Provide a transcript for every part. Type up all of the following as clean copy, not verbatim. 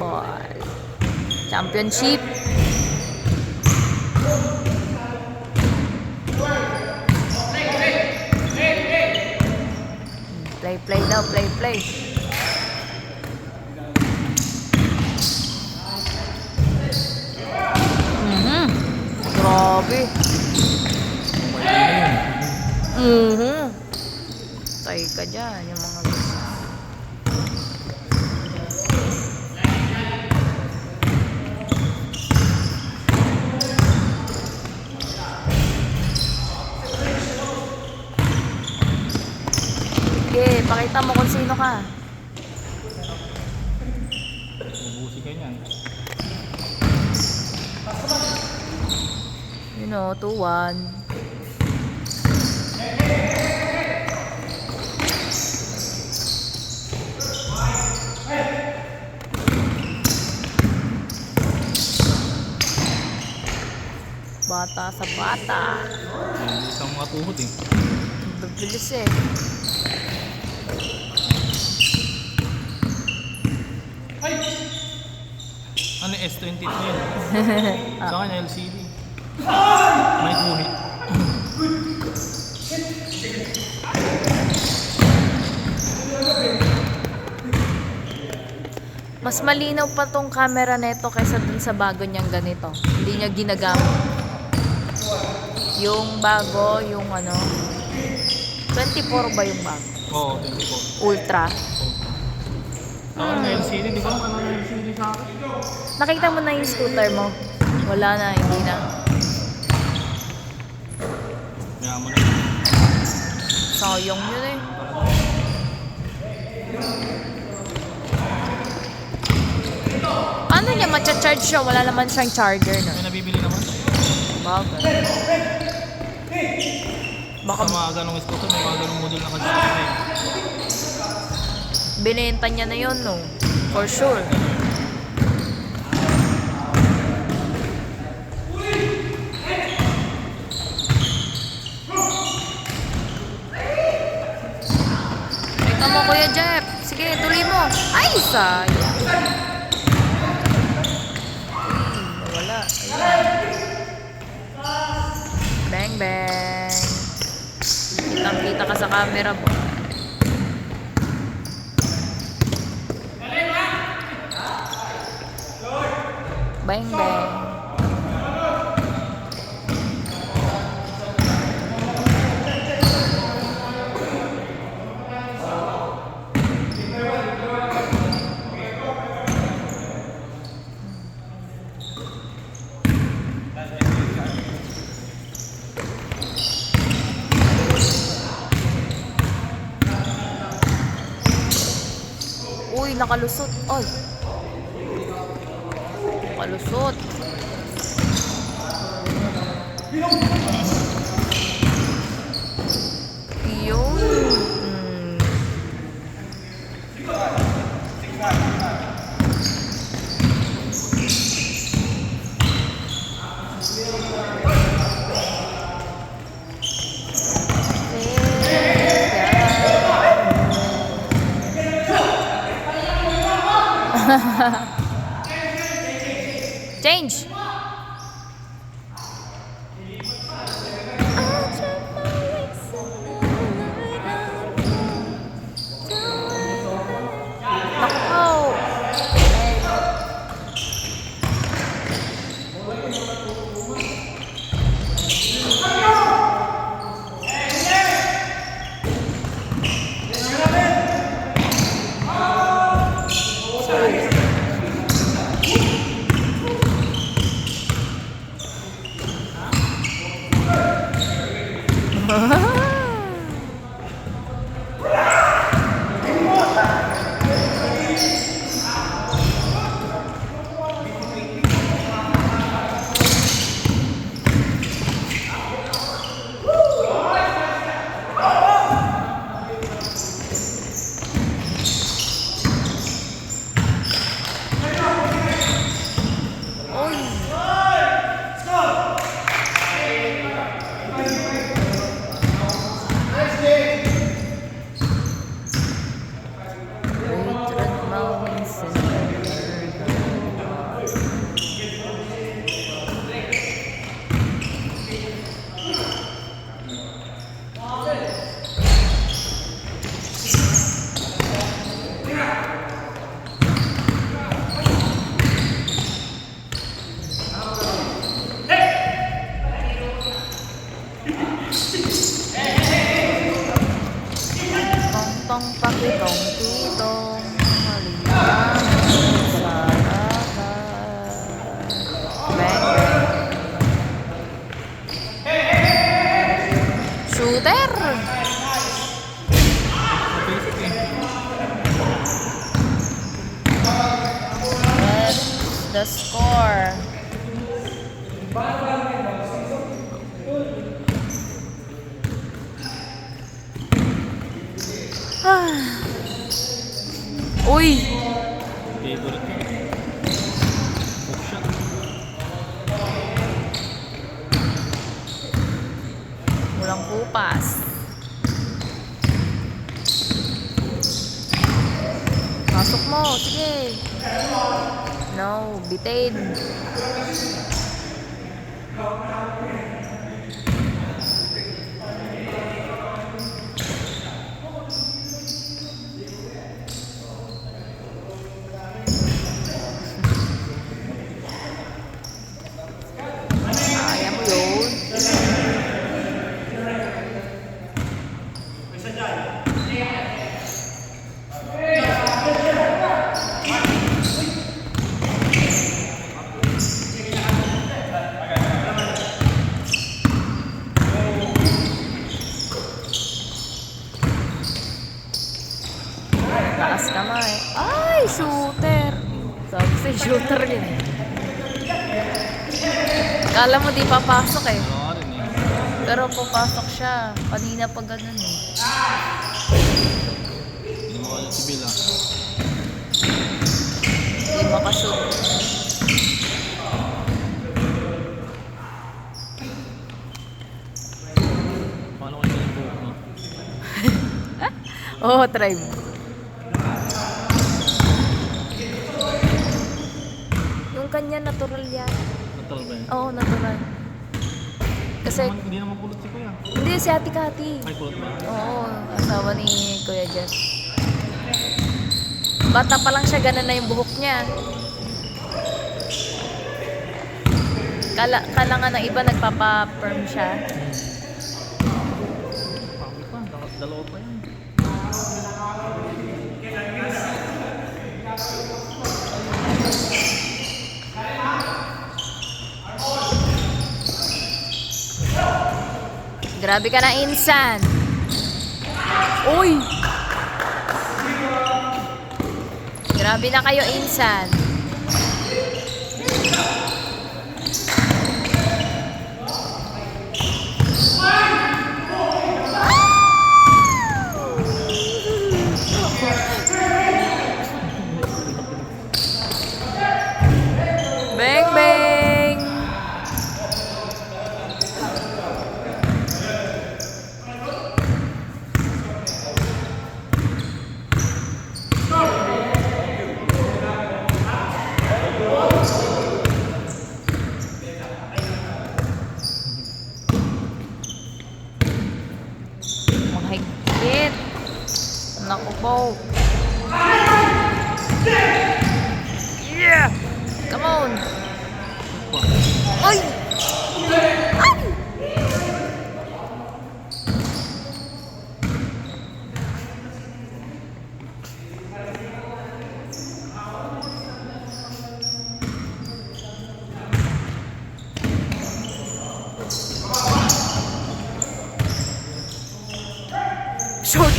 basketball. Championship. Play daw, play. Grabe. Tay ka dyan, yung mga sige, pakita mo kung sino ka. Ubusi ka niyan. You know, 2-1. Bata sa bata. Hindi isang matuhot eh. Bibilis eh. Ano S20 na yun? Sa akin LCD. May kuhit. Mas malinaw pa tong camera neto kaysa dun sa bago niyang ganito. Hindi niya ginagamit. Yung bago, yung ano, 24 ba yung bago? Oo, 24. Ultra. Sa akin may LCD. Di ko alam ano yung LCD sa akin. Nakita mo na yung scooter mo? Wala na, hindi na. Kaya mo na yun. Sayang yun eh. Ano niya, matcha-charge siya? Wala naman siyang charger, no? May nabibili naman. Bagay. Baka Sa mga ganong scooter, may mga ganong model na kasi. binenta niya na yun, no? For sure. Ito mo, Kuya Jeff. Sige, tuloy mo. Ay, sayang. Nawala. Ayun. Bang, bang. Kitang-kita ka sa camera mo. Bang, bang. Uy, nakalusot. Ay. Nakalusot. Yun. Change. Nako. Pitong-pitong halimaw sa dagat. Bang, bang. Shooter! Basic eh. That's the score. Uy! Favorite ko. Hook shot. Walang kupas. Pasok mo, sige. No, bitin. Kaya mo yun. Taas kamay. Ay, shooter. Sabi sa'yo, shooter yun. Kala mo di papasok eh. Wala rin eh. Pero papasok siya. Kanina pa ganun eh. Hindi mo alam si Bill ah. Hindi makashoot. Paano ko yung buhok no? Oo, try mo. Yung kanya natural yan. Natural ba yan? Oo, natural. Kasi, Hindi naman pulot si Kuya. hindi si Ate Kati. Ay, pulot ba? Oo, asawa ni Kuya Jess. Bata pa lang siya, ganun na yung buhok niya. Kala nga ng iba nagpapa-perm siya. Pangit pa. Dalawa pa yan. Grabe ka na, Insan. Uy! Grabe na kayo, Insan. Bang, bang! Mahigpit. Naku po. Yeah! Come on! Ay! Ay! Short!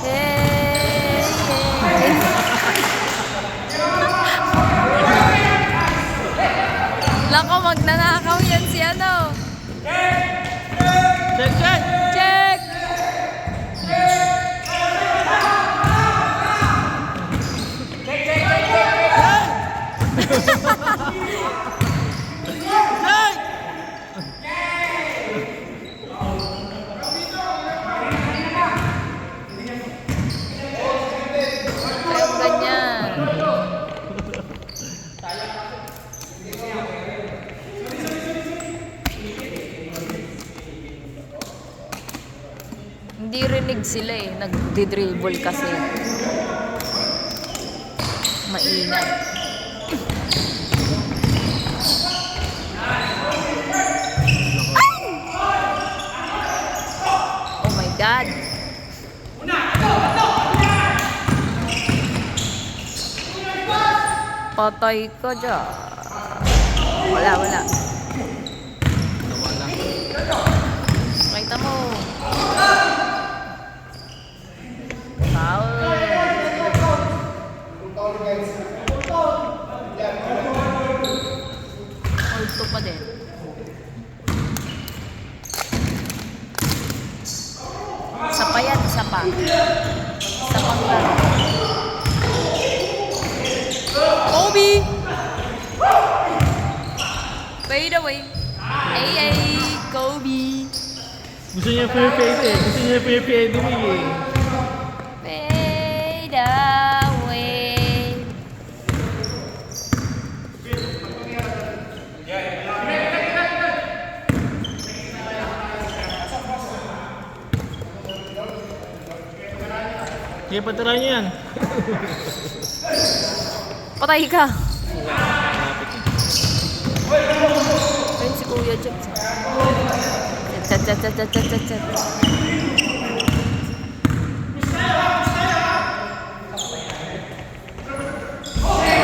Hey! Lako, magnanakaw yan si ano. Check, check! Check! Ayun, ganyan. Hindi rinig sila eh. Nagdi-dribble kasi. Maingat. Patay ka dyan. Wala. Wala. Pakita mo. Foul. Ulto pa din. Isa pa yan, isa pa. Isa pang laro. Kobe! Fade away. Ay, Kobe. Gusto niya fair fade eh. Gusto niya fair fade eh. Fade away. Sige, patirahan niyo yan. Patay ka. Malapit eh. Ayun si Kuya Jeff. Chat.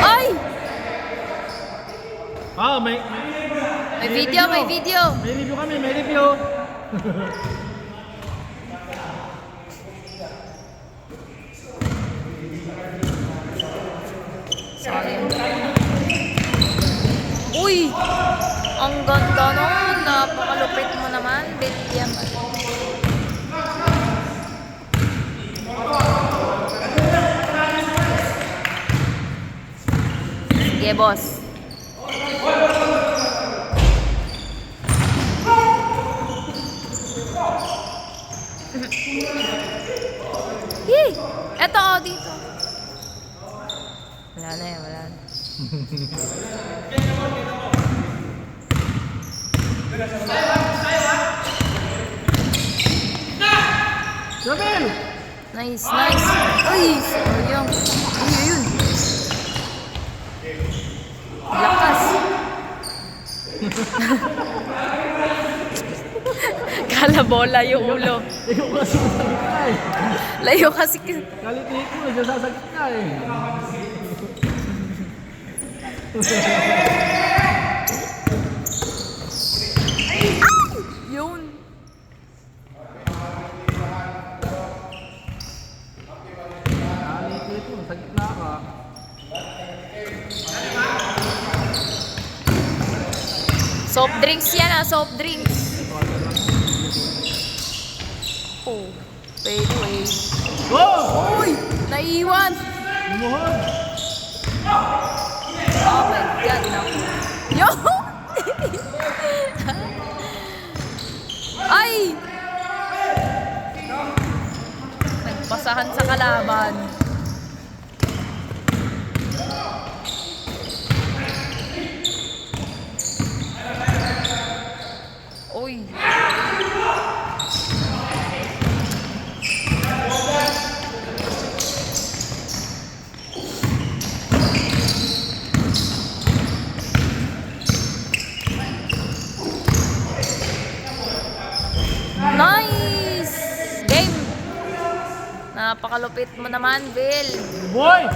Ay! Ah, may May video. May review kami, may review. Sayang. Uy! Ang ganda nun. Napakalupit mo naman. Bityang. Sige, boss. Yee! Eto, dito. Wala na. Jamel! Nice. Uy, sayang. Ayun. Lakas. Kala bola yung ulo. Ikaw kasi masakit ka eh. Layo kasi. Kalit-lit mo, nasasakit ka eh. Yun. Kalit-lit mo, sakit na ka. Soft drinks yan soft drinks. Oh, fade away. Wow! Uy, naiwan. Lumuhod! Oh my God, naku. Yo! Ay! Nagpasahan sa kalaban. Uy. Nice! Game! Napakalupit mo naman, Bill. Boy!